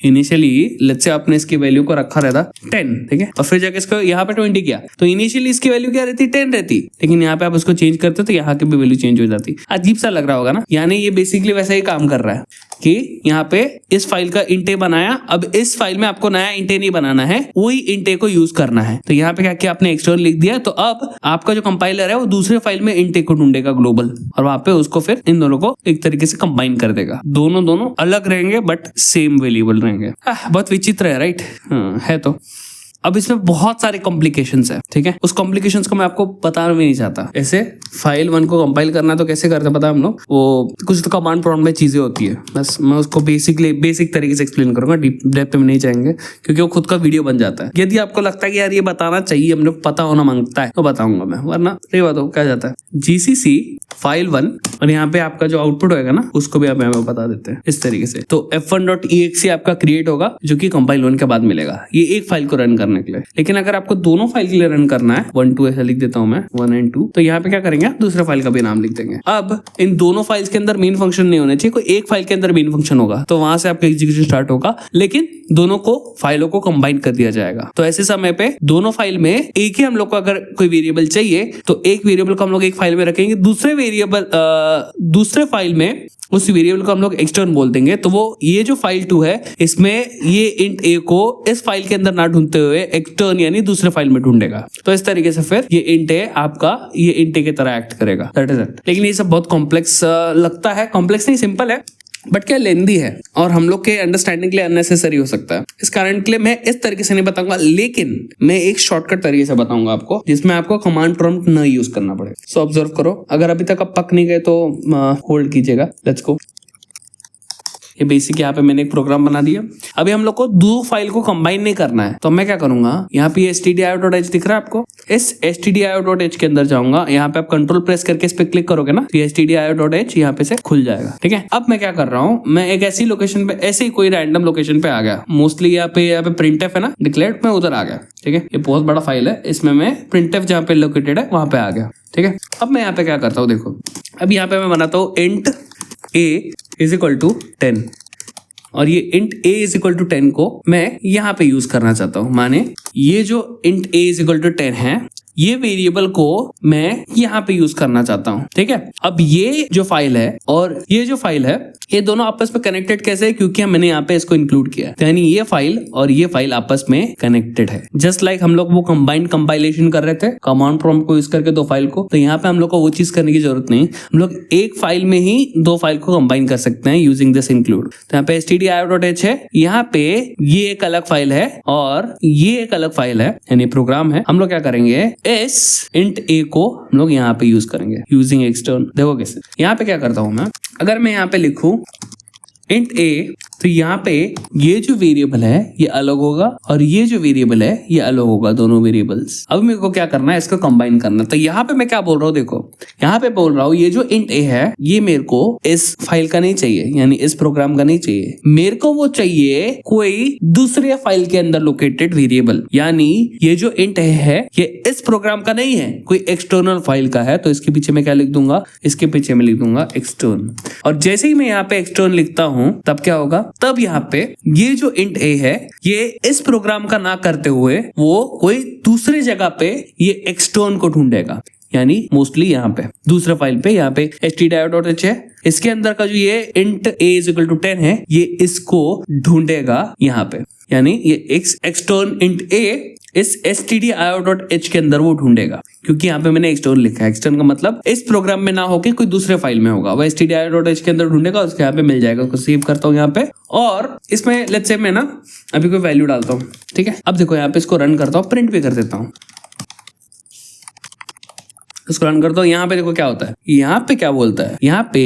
इनिशियली लेट्स से आपने इसकी वैल्यू को रखा रहता 10, ठीक है, और फिर जाके इसको यहाँ पे 20 किया तो इनिशियली इसकी वैल्यू क्या रहती, 10 रहती, लेकिन यहाँ पे आप उसको चेंज करते तो यहाँ की भी वैल्यू चेंज हो जाती। अजीब सा लग रहा होगा ना, यानी ये बेसिकली वैसा ही काम कर रहा है कि यहाँ पे इस फाइल का int a बनाया, अब इस फाइल में आपको नया int a नहीं बनाना है, वही int a को यूज करना है। तो यहाँ पे क्या किया आपने, एक्सटर्न लिख दिया। तो अब आपका जो कंपाइलर है वो दूसरे फाइल में int a को ढूंढेगा ग्लोबल, और वहां पे उसको फिर इन दोनों को एक तरीके से कंबाइन कर देगा। दोनों अलग रहेंगे बट सेम वेरिएबल रहेंगे। बहुत विचित्र है, राइट? है तो। अब इसमें बहुत सारे कॉम्प्लिकेशंस है, ठीक है, उस कॉम्प्लिकेशंस को मैं आपको बताना भी नहीं चाहता। ऐसे फाइल 1 को कंपाइल करना तो कैसे करते पता है हम लोग, वो कुछ तो कमांड प्रॉम्प्ट में चीजें होती है, बस मैं उसको बेसिक तरीके से एक्सप्लेन करूंगा, डीप डेप्थ में नहीं जाएंगे क्योंकि वो खुद का वीडियो बन जाता है। यदि आपको लगता है कि यार ये बताना चाहिए, हम लोग पता होना मांगता है, तो बताऊंगा मैं, वरना सही बात हो क्या जाता है GCC फाइल 1 और यहाँ पे आपका जो आउटपुट होगा ना उसको भी आप यहाँ पे बता देते हैं इस तरीके से। तो f1.exe आपका क्रिएट होगा जो कि कंपाइल 1 के बाद मिलेगा, ये एक फाइल को रन करने के लिए। लेकिन अगर आपको दोनों फाइल के लिए रन करना है, 1 2 ऐसा लिख देता हूं मैं, 1 and 2, तो यहाँ पे क्या करेंगे, दूसरे फाइल का भी नाम लिख देंगे। अब इन दोनों फाइल्स के अंदर मेन फंक्शन नहीं होना चाहिए, कोई एक फाइल के अंदर मेन फंक्शन होगा, तो वहां से आपका एग्जीक्यूशन स्टार्ट होगा, लेकिन दोनों को फाइलों को कंबाइन कर दिया जाएगा। तो ऐसे समय पे दोनों फाइल में एक ही हम लोग को अगर कोई वेरिएबल चाहिए तो एक वेरिएबल को हम लोग एक फाइल में रखेंगे, दूसरे फाइल में उस वेरिएबल को हम लोग एक्सटर्न बोल देंगे। तो वो ये जो फाइल 2 है इसमें ये int a को इस फाइल के अंदर ना ढूंढते हुए एक्सटर्न यानी दूसरे फाइल में ढूंढेगा। तो इस तरीके से फिर ये int a आपका ये int a की तरह एक्ट करेगा, दैट इज इट। लेकिन ये सब बहुत कॉम्प्लेक्स लगता है, कॉम्प्लेक्स नहीं, सिंपल है, बट क्या लेंदी है और हम लोग के अंडरस्टैंडिंग के लिए अननेसेसरी हो सकता है। इस कारण के लिए मैं इस तरीके से नहीं बताऊंगा, लेकिन मैं एक शॉर्टकट तरीके से बताऊंगा आपको जिसमें आपको कमांड प्रॉम्प्ट न यूज करना पड़े। सो ऑब्जर्व करो, अगर अभी तक आप पक नहीं गए तो होल्ड कीजिएगा, लेट्स गो। ये बेसिक यहाँ पे मैंने एक प्रोग्राम बना दिया। अभी हम लोग को दो फाइल को कंबाइन नहीं करना है, तो मैं क्या करूंगा, यहाँ पे stdio.h दिख रहा है आपको, इस stdio.h के अंदर जाऊंगा, यहाँ पे आप कंट्रोल प्रेस करके इस पे क्लिक करोगे ना, तो stdio.h यहाँ पे से खुल जाएगा। ठीक है, अब मैं क्या कर रहा हूँ, मैं एक ऐसी लोकेशन पे, ऐसे ही कोई रैंडम लोकेशन पे आ गया, मोस्टली यहाँ पे printf है ना डिक्लेयर्ड, मैं उधर आ गया। ठीक है, ये बहुत बड़ा फाइल है, इसमें मैं printf जहाँ पे लोकेटेड है वहां पे आ गया। ठीक है, अब मैं यहाँ पे क्या करता हूँ, देखो अब यहाँ पे मैं बनाता हूँ int a is equal to 10, और ये int a is equal to 10 को मैं यहाँ पे यूज करना चाहता हूँ। माने ये जो int a is equal to 10 है, ये वेरिएबल को मैं यहाँ पे यूज करना चाहता हूँ। ठीक है, अब ये जो फाइल है और ये जो फाइल है, ये दोनों आपस में कनेक्टेड कैसे है, क्योंकि मैंने यहाँ पे इसको इंक्लूड किया है, यानी ये फाइल और ये फाइल आपस में कनेक्टेड है। जस्ट लाइक हम लोग वो कंबाइंड कंपाइलेशन कर रहे थे कमांड प्रॉम्प्ट को यूज करके दो फाइल को, तो यहाँ पे हम लोग को वो चीज करने की जरूरत नहीं, हम लोग एक फाइल में ही दो फाइल को कंबाइन कर सकते हैं यूजिंग दिस इंक्लूड। तो यहाँ पे stdio.h है, यहाँ पे ये एक अलग फाइल है और ये एक अलग फाइल है, यानी प्रोग्राम है। हम लोग क्या करेंगे, इस int a को हम लोग यहाँ पे यूज करेंगे यूजिंग एक्सटर्न। देखो कैसे, यहाँ पे क्या करता हूं मैं, अगर मैं यहाँ पे लिखूं int a, तो यहाँ पे ये जो वेरिएबल है ये अलग होगा और ये जो वेरिएबल है ये अलग होगा, दोनों वेरिएबल्स। अब मेरे को क्या करना है, इसको कंबाइन करना। तो यहाँ पे मैं क्या बोल रहा हूँ, देखो यहाँ पे बोल रहा हूँ ये जो int a है ये मेरे को इस फाइल का नहीं चाहिए, यानी इस प्रोग्राम का नहीं चाहिए, मेरे को वो चाहिए कोई दूसरे फाइल के अंदर लोकेटेड वेरिएबल, यानी ये जो int a है ये इस प्रोग्राम का नहीं है, कोई एक्सटर्नल फाइल का है। तो इसके पीछे मैं क्या लिख दूंगा, इसके पीछे मैं लिख दूंगा एक्सटर्न, और जैसे ही मैं यहाँ पे एक्सटर्न लिखता हूँ तब क्या होगा, तब यहाँ पे ये जो int a है ये इस प्रोग्राम का ना करते हुए वो कोई दूसरी जगह पे ये एक्सटर्न को ढूंढेगा, यानी मोस्टली यहाँ पे दूसरे फाइल पे, यहाँ पे stdio.h है, इसके अंदर का जो ये int a is equal to 10 है ये इसको ढूंढेगा यहाँ पे, यानी ये एक्सटर्न int a इस stdio.h के अंदर वो ढूंढेगा, क्योंकि यहाँ पे मैंने एक्सटर्न लिखा है। एक्सटर्न का मतलब इस प्रोग्राम में ना होके कोई दूसरे फाइल में होगा, वह stdio.h के अंदर ढूंढेगा, उसके यहाँ पे मिल जाएगा। उसको सेव करता हूँ यहाँ पे, और इसमें लेट्स से मैं ना अभी कोई वैल्यू डालता हूँ। ठीक है, अब देखो यहाँ पे इसको रन करता हूँ, प्रिंट भी कर देता हूँ, इसको रन करता हूँ। यहाँ पे देखो क्या होता है, यहाँ पे क्या बोलता है, यहाँ पे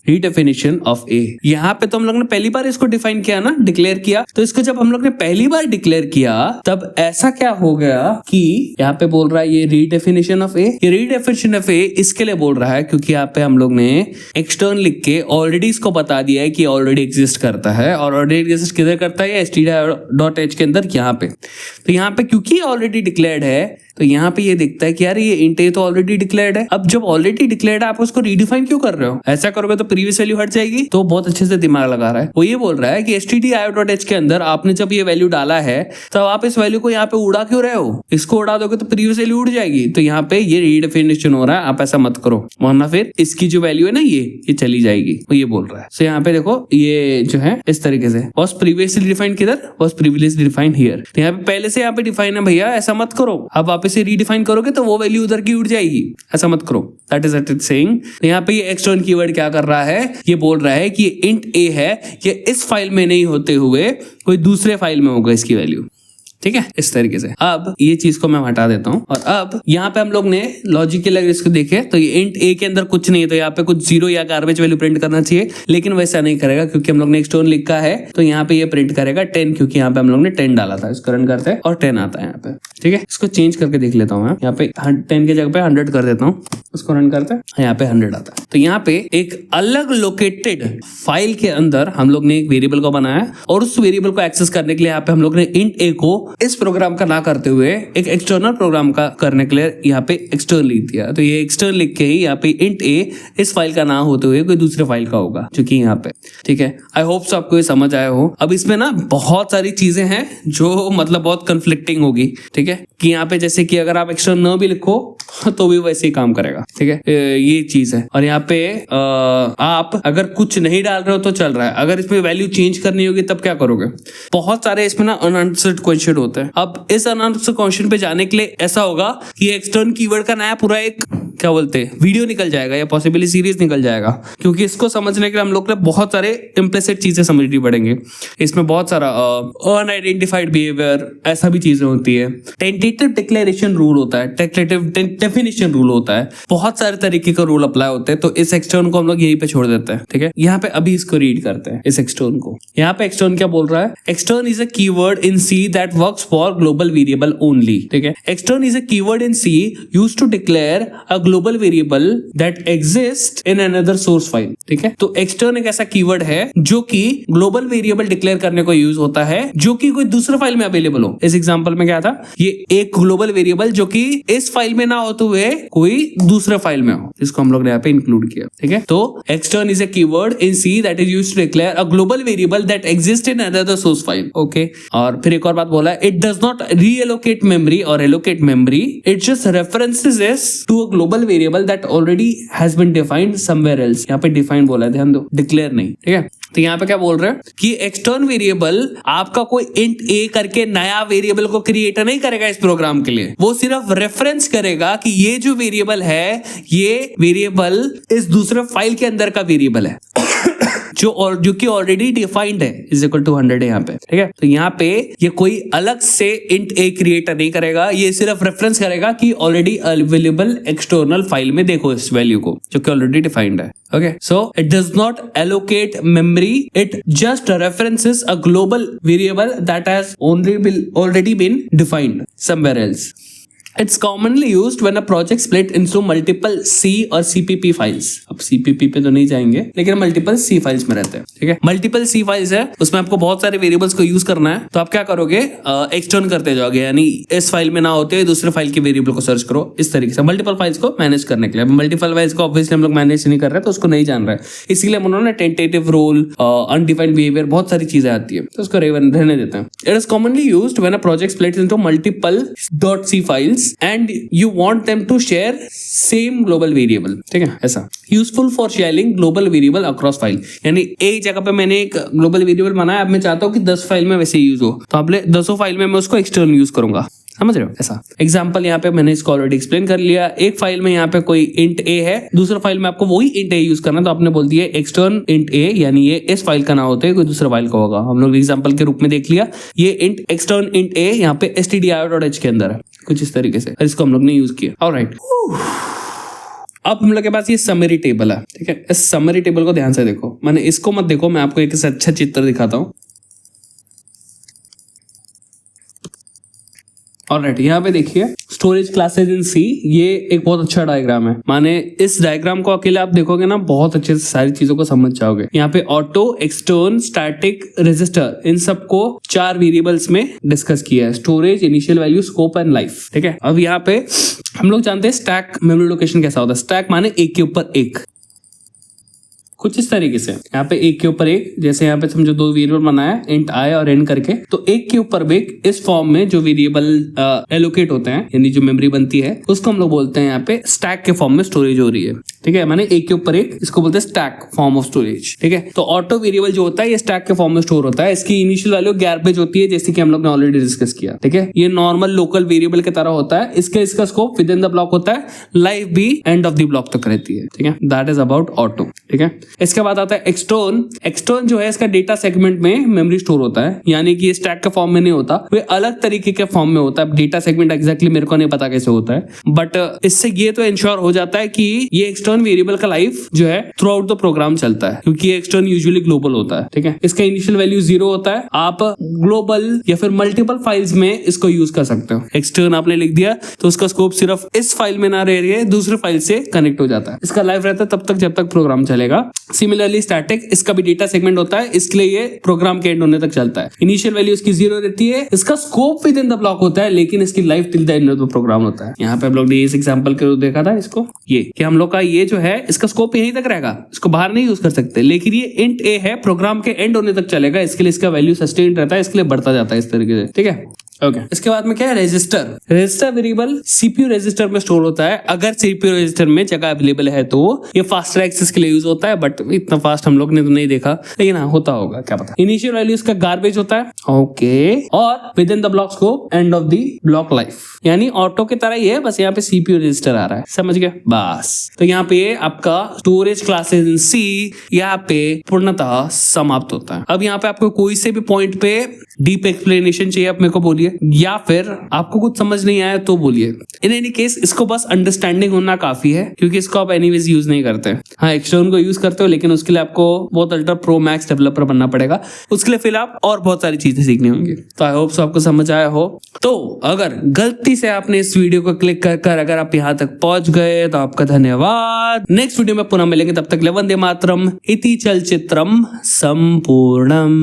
रीडेफिनेशन ऑफ ए। यहाँ पे तो हम लोग ने पहली बार इसको डिफाइन किया ना, डिक्लेयर किया, तो इसको जब हम लोग ने पहली बार डिक्लेयर किया तब ऐसा क्या हो गया कि यहाँ पे बोल रहा है ये रीडेफिनेशन ऑफ ए। ये रीडेफिनेशन ऑफ ए इसके लिए बोल रहा है क्योंकि यहाँ पे हम लोग ने एक्सटर्न लिख के ऑलरेडी इसको बता दिया है कि ऑलरेडी एग्जिस्ट करता है, और ऑलरेडी एग्जिस्ट किधर करता है, stdio.h के अंदर यहाँ पे। तो यहाँ पे क्योंकि ऑलरेडी डिक्लेयर्ड है तो यहाँ पे ये दिखता है कि यार ये int a तो ऑलरेडी डिक्लेयर्ड है। अब जब ऑलरेडी डिक्लेयर्ड है आप उसको रीडिफाइन क्यों कर रहे हो, ऐसा करोगे तो प्रीवियस वैल्यू हट जाएगी। तो बहुत अच्छे से दिमाग लगा रहा है, वो ये बोल रहा है कि stdio.h के अंदर आपने जब ये वैल्यू डाला है तब आप इस वैल्यू को यहाँ पे उड़ा क्यों रहे हो, इसको उड़ा दोगे तो प्रीवियस वैल्यू उड़ जाएगी। तो यहाँ पे ये रीडेफिनेशन हो रहा है, आप ऐसा मत करो वरना फिर इसकी जो वैल्यू है ना ये चली जाएगी, वो ये बोल रहा है। तो यहाँ पे देखो ये जो है इस तरीके से वॉज प्रीवियसली डिफाइंड, किधर वॉज प्रीवियसली डिफाइंड हियर। तो यहाँ पे पहले से यहाँ पे डिफाइन है भैया, ऐसा मत करो, अब आप इसे रीडिफाइन करोगे तो वो वैल्यू उधर की उड़ जाएगी, ऐसा मत करो। That is it saying. तो यहाँ पे ये एक्सटर्न कीवर्ड क्या कर रहा है, ये बोल रहा है कि ये int a है, ये इस फाइल में नहीं होते हुए कोई दूसरे फाइल में होगा इसकी वैल्यू। ठीक है, इस तरीके से। अब ये चीज को मैं हटा देता हूँ, और अब यहाँ पे हम लोग ने लॉजिकली अगर इसको देखे तो ये int a के अंदर कुछ नहीं है, तो यहाँ पे कुछ जीरो या गार्बेज वैल्यू प्रिंट करना चाहिए, लेकिन वैसा नहीं करेगा क्योंकि हम लोग ने एक्सटर्न लिखा है। तो यहाँ पे ये प्रिंट करेगा 10, क्योंकि यहाँ पे हम लोग ने 10 डाला था। इसको रन करते हैं और 10 आता है यहाँ पे। ठीक है, इसको चेंज करके देख लेता हूँ, यहाँ पे 10 की जगह पे 100 कर देता हूँ, उसको रन करते हैं, यहाँ पे 100 आता है। तो यहाँ पे एक अलग लोकेटेड फाइल के अंदर हम लोग ने एक वेरिएबल को बनाया, और उस वेरिएबल को एक्सेस करने के लिए यहाँ पे हम लोग ने int a को इस प्रोग्राम का ना करते हुए एक एक्सटर्नल प्रोग्राम का करने के लिए यहाँ पे एक्सटर्न लिख दिया। तो ये एक्सटर्न लिख के ही यहाँ पे int a इस फाइल का ना होते हुए कोई दूसरे फाइल का होगा, जो कि यहाँ पे। ठीक है, आई होप सो आपको ये समझ आया हो। अब इसमें ना बहुत सारी चीजें हैं जो मतलब बहुत कंफ्लिक्टिंग होगी। ठीक है, कि यहाँ पे जैसे कि अगर आप एक्सटर्न न भी लिखो तो भी वैसे ही काम करेगा। ठीक है, ये चीज है। और यहाँ पे आप अगर कुछ नहीं डाल रहे हो तो चल रहा है, अगर इसमें वैल्यू चेंज करनी होगी तब क्या करोगे। बहुत सारे इसमें ना अनआंसर्ड क्वेश्चन होते हैं। अब इस अनआंसर्ड क्वेश्चन पे जाने के लिए ऐसा होगा कि एक्सटर्न कीवर्ड का नया पूरा एक क्या बोलते हैं वीडियो निकल जाएगा, या पॉसिबली सीरीज निकल जाएगा, क्योंकि इसको समझने के लिए हम लोग ने बहुत सारे इम्प्लिसिट चीजें समझनी पड़ेंगे। इसमें बहुत सारा अनआइडेंटिफाइड बिहेवियर, ऐसा भी चीजें होती है, टेंटेटिव टेंटेटिव डिक्लेरेशन रूल होता है, टेंटेटिव डेफिनेशन रूल होता है, बहुत सारे तरीके का रूल अप्लाई होते हैं। तो इस एक्सटर्न को हम लोग यहीं पे छोड़ देते हैं, ठीक है। यहाँ पे अभी इसको रीड करते हैं, इस एक्सटर्न को। यहाँ पे एक्सटर्न क्या बोल रहा है? Extern is a keyword in C that works for global variable only, ठीक है। Extern is a keyword in C used to declare a global variable that exist in another source file, ठीक है। तो extern एक ऐसा keyword है जो कि ग्लोबल वेरिएबल डिक्लेयर करने को यूज होता है जो कि कोई दूसरे फाइल में अवेलेबल हो। इस एग्जांपल में क्या था? ये एक ग्लोबल वेरिएबल जो कि इस फाइल में ना होते हुए कोई दूसरे फाइल में हो, इसको हम लोग ने यहाँ पे इंक्लूड किया, ठीक है। तो extern is a keyword in C that is used to declare a global variable that exist in another source file, okay. और फिर एक और बात बोला है, it does not reallocate memory और allocate memory, it just references it to a global variable that already has been defined somewhere else. यहाँ पे डिफाइंड बोला है, ध्यान दो, डिक्लेयर नहीं, ठीक है। तो यहाँ पे क्या बोल रहे हैं कि एक्सटर्न वेरिएबल आपका कोई इंट ए करके नया वेरिएबल को क्रिएट नहीं करेगा इस प्रोग्राम के लिए, वो सिर्फ रेफरेंस करेगा कि ये जो वेरिएबल है ये वेरिएबल इस दूसरे फाइल के अंदर का वेरिएबल है जो कि ऑलरेडी डिफाइंड है, इज इक्वल टू 100 है यहाँ पे, ठीक है। तो यहाँ पे ये कोई अलग से इंट ए क्रिएट नहीं करेगा, ये सिर्फ रेफरेंस करेगा कि ऑलरेडी अवेलेबल एक्सटर्नल फाइल में देखो इस वैल्यू को जो कि ऑलरेडी डिफाइंड है, okay। So it does not allocate memory, it just references a global variable that has already been defined somewhere else। It's commonly used when a project split into multiple C और CPP files। अब CPP पे तो नहीं जाएंगे, लेकिन multiple C files में रहते हैं, ठीक है। मल्टीपल C फाइल्स है, उसमें आपको बहुत सारे वेरिएबल्स को यूज करना है, तो आप क्या करोगे? एक्सटर्न करते जाओगे, यानी इस फाइल में ना होते दूसरे फाइल के वेरिएबल को सर्च करो, इस तरीके से मल्टीपल फाइल्स को मैनेज करने के लिए। मल्टीपल फाइल्स को ऑब्वियसली हम लोग मैनेज नहीं कर रहे, तो उसको नहीं जान रहे, इसीलिए उन्होंने टेंटेटिव रोल, अनडिफाइंड बिहेवियर, बहुत सारी चीजें आती है, तो उसको रहने देते हैं। It is commonly used when a project splits into multiple .c files and you want them to share same global variable, ठीक है। ऐसा useful for sharing global variable across file, यानी एक जगह पे मैंने एक ग्लोबल वेरिएबल बनाया, अब मैं चाहता हूँ कि 10 फाइल में वैसे यूज हो, तो आप 10 फाइल में मैं उसको एक्सटर्न यूज करूंगा, समझ रहे हो? ऐसा एग्जांपल यहाँ पे मैंने इसको ऑलरेडी एक्सप्लेन कर लिया। एक फाइल में यहाँ पे कोई इंट ए है, दूसरे फाइल में आपको वही इंट ए यूज करना, तो आपने बोल दिया एक्सटर्न इंट ए, यानी ये इस फाइल का ना होता है कोई दूसरा फाइल का होगा। हम लोग एग्जांपल के रूप में देख लिया, ये इंट एक्सटर्न इंट ए यहाँ पे stdio.h के अंदर है, कुछ इस तरीके से, इसको हम लोग ने यूज किया। ऑलराइट, अब हम लोग के पास ये समरी टेबल है, ठीक है। इस समरी टेबल को ध्यान से देखो, मैंने इसको मत देखो, मैं आपको एक अच्छा चित्र दिखाता हूँ। ऑलराइट, यहाँ पे देखिए स्टोरेज क्लासेज इन सी, ये एक बहुत अच्छा डायग्राम है। माने इस डायग्राम को अकेले आप देखोगे ना, बहुत अच्छे से सारी चीजों को समझ जाओगे। यहाँ पे ऑटो, एक्सटर्न, स्टैटिक, रजिस्टर, इन सबको 4 वेरिएबल्स में डिस्कस किया है, storage, initial value, scope and life, ठीक है। अब यहाँ पे हम लोग जानते हैं स्टैक मेमोरी लोकेशन कैसा होता है। स्टैक माने एक के ऊपर एक, कुछ इस तरीके से यहाँ पे एक के ऊपर एक, जैसे यहाँ पे समझो 2 वेरिएबल बनाया, इंट आई और एन करके, तो एक के ऊपर एक इस फॉर्म में जो वेरिएबल एलोकेट होते हैं, यानी जो मेमोरी बनती है, उसको हम लोग बोलते हैं यहाँ पे स्टैक के फॉर्म में स्टोरेज हो रही है, ठीक है। माने एक के ऊपर एक, इसको बोलते हैं स्टैक फॉर्म ऑफ स्टोरेज, ठीक है। तो ऑटो वेरिएबल जो होता है ये स्टैक के फॉर्म में स्टोर होता है, इसकी इनिशियल वैल्यू गार्बेज होती है, जैसे कि हम लोग ने ऑलरेडी डिस्कस किया, ठीक है। ये नॉर्मल लोकल वेरिएबल की तरह होता है, इसका scope within the block होता है, लाइफ भी एंड ऑफ द ब्लॉक तक रहती है, ठीक है। दैट इज अबाउट ऑटो, ठीक है। इसके बाद आता है एक्सटर्न। एक्सटर्न जो है इसका डेटा सेगमेंट में मेमोरी स्टोर होता है, यानी कि ये स्टैक के फॉर्म में नहीं होता, वे अलग तरीके के फॉर्म में होता है। डेटा सेगमेंट एग्जैक्टली मेरे को नहीं पता कैसे होता है, बट इससे ये तो इंश्योर हो जाता है कि ये एक्सटर्न वेरिएबल का लाइफ जो है थ्रू आउट द प्रोग्राम चलता है, क्योंकि एक्सटर्न यूजुअली ग्लोबल होता है, ठीक है। इसका इनिशियल वैल्यू 0 होता है, आप ग्लोबल या फिर मल्टीपल फाइल्स में इसको यूज कर सकते हो। एक्सटर्न आपने लिख दिया तो उसका स्कोप सिर्फ इस फाइल में ना रह रही है, दूसरे फाइल से कनेक्ट हो जाता है। इसका लाइफ रहता है तब तक जब तक प्रोग्राम चलेगा। सिमिलरली स्टैटिक, इसका भी डेटा सेगमेंट होता है, इसलिए ये प्रोग्राम के एंड होने तक चलता है। इनिशियल वैल्यू इसकी 0 रहती है, इसका scope within the block होता है, लेकिन इसकी life till the end of the program होता है। यहाँ पे हम लोग ने इस एग्जांपल के देखा था इसको, ये कि हम लोग का ये जो है इसका स्कोप यहीं तक रहेगा, इसको बाहर नहीं यूज कर सकते, लेकिन ये इंट ए है, प्रोग्राम के एंड होने तक चलेगा, इसके लिए इसका वैल्यू सस्टेन रहता है, इसके लिए बढ़ता जाता है इस तरीके से, ठीक है। ओके, इसके बाद में क्या है, register. Register variable CPU register में स्टोर होता है, अगर सीपीयू रजिस्टर में जगह अवेलेबल है तो ये फास्टर एक्सेस के लिए यूज होता है, बट इतना फास्ट हम लोग ने तो नहीं देखा, लेकिन हाँ होता होगा, क्या पता। इनिशियल वैल्यू इसका गार्बेज होता है, ओके, और with in the block scope and of the block life, यानी ऑटो की तरह ही है, बस यहाँ पे सीपीयू रजिस्टर आ रहा है, समझ गए बस। तो यहाँ पे आपका स्टोरेज क्लासेस इन सी यहाँ पे पूर्णतः समाप्त होता है। अब यहाँ पे आपको कोई से भी पॉइंट पे डीप एक्सप्लेनेशन चाहिए, आप मेरे को बोलिए, बोलिए, या फिर आपको कुछ समझ नहीं आया तो बोलिए। इन एनी केस इसको बस अंडरस्टैंडिंग होना काफी है, क्योंकि इसको आप एनीवेज यूज नहीं करते। हाँ, एक्सट्रोन को यूज करते हो, लेकिन उसके लिए आपको बहुत अल्ट्रा प्रो मैक्स डेवलपर बनना पड़ेगा। उसके लिए फिर आप और बहुत सारी चीजें सीखनी होंगी। तो आई होप सो आपको समझ आया हो। तो अगर गलती से आपने इस वीडियो को क्लिक कर अगर आप यहाँ तक पहुंच गए तो आपका धन्यवाद। नेक्स्ट वीडियो में पुनः मिलेंगे, तब तक वंदे मातरम इति चलचित्रम संपूर्णम।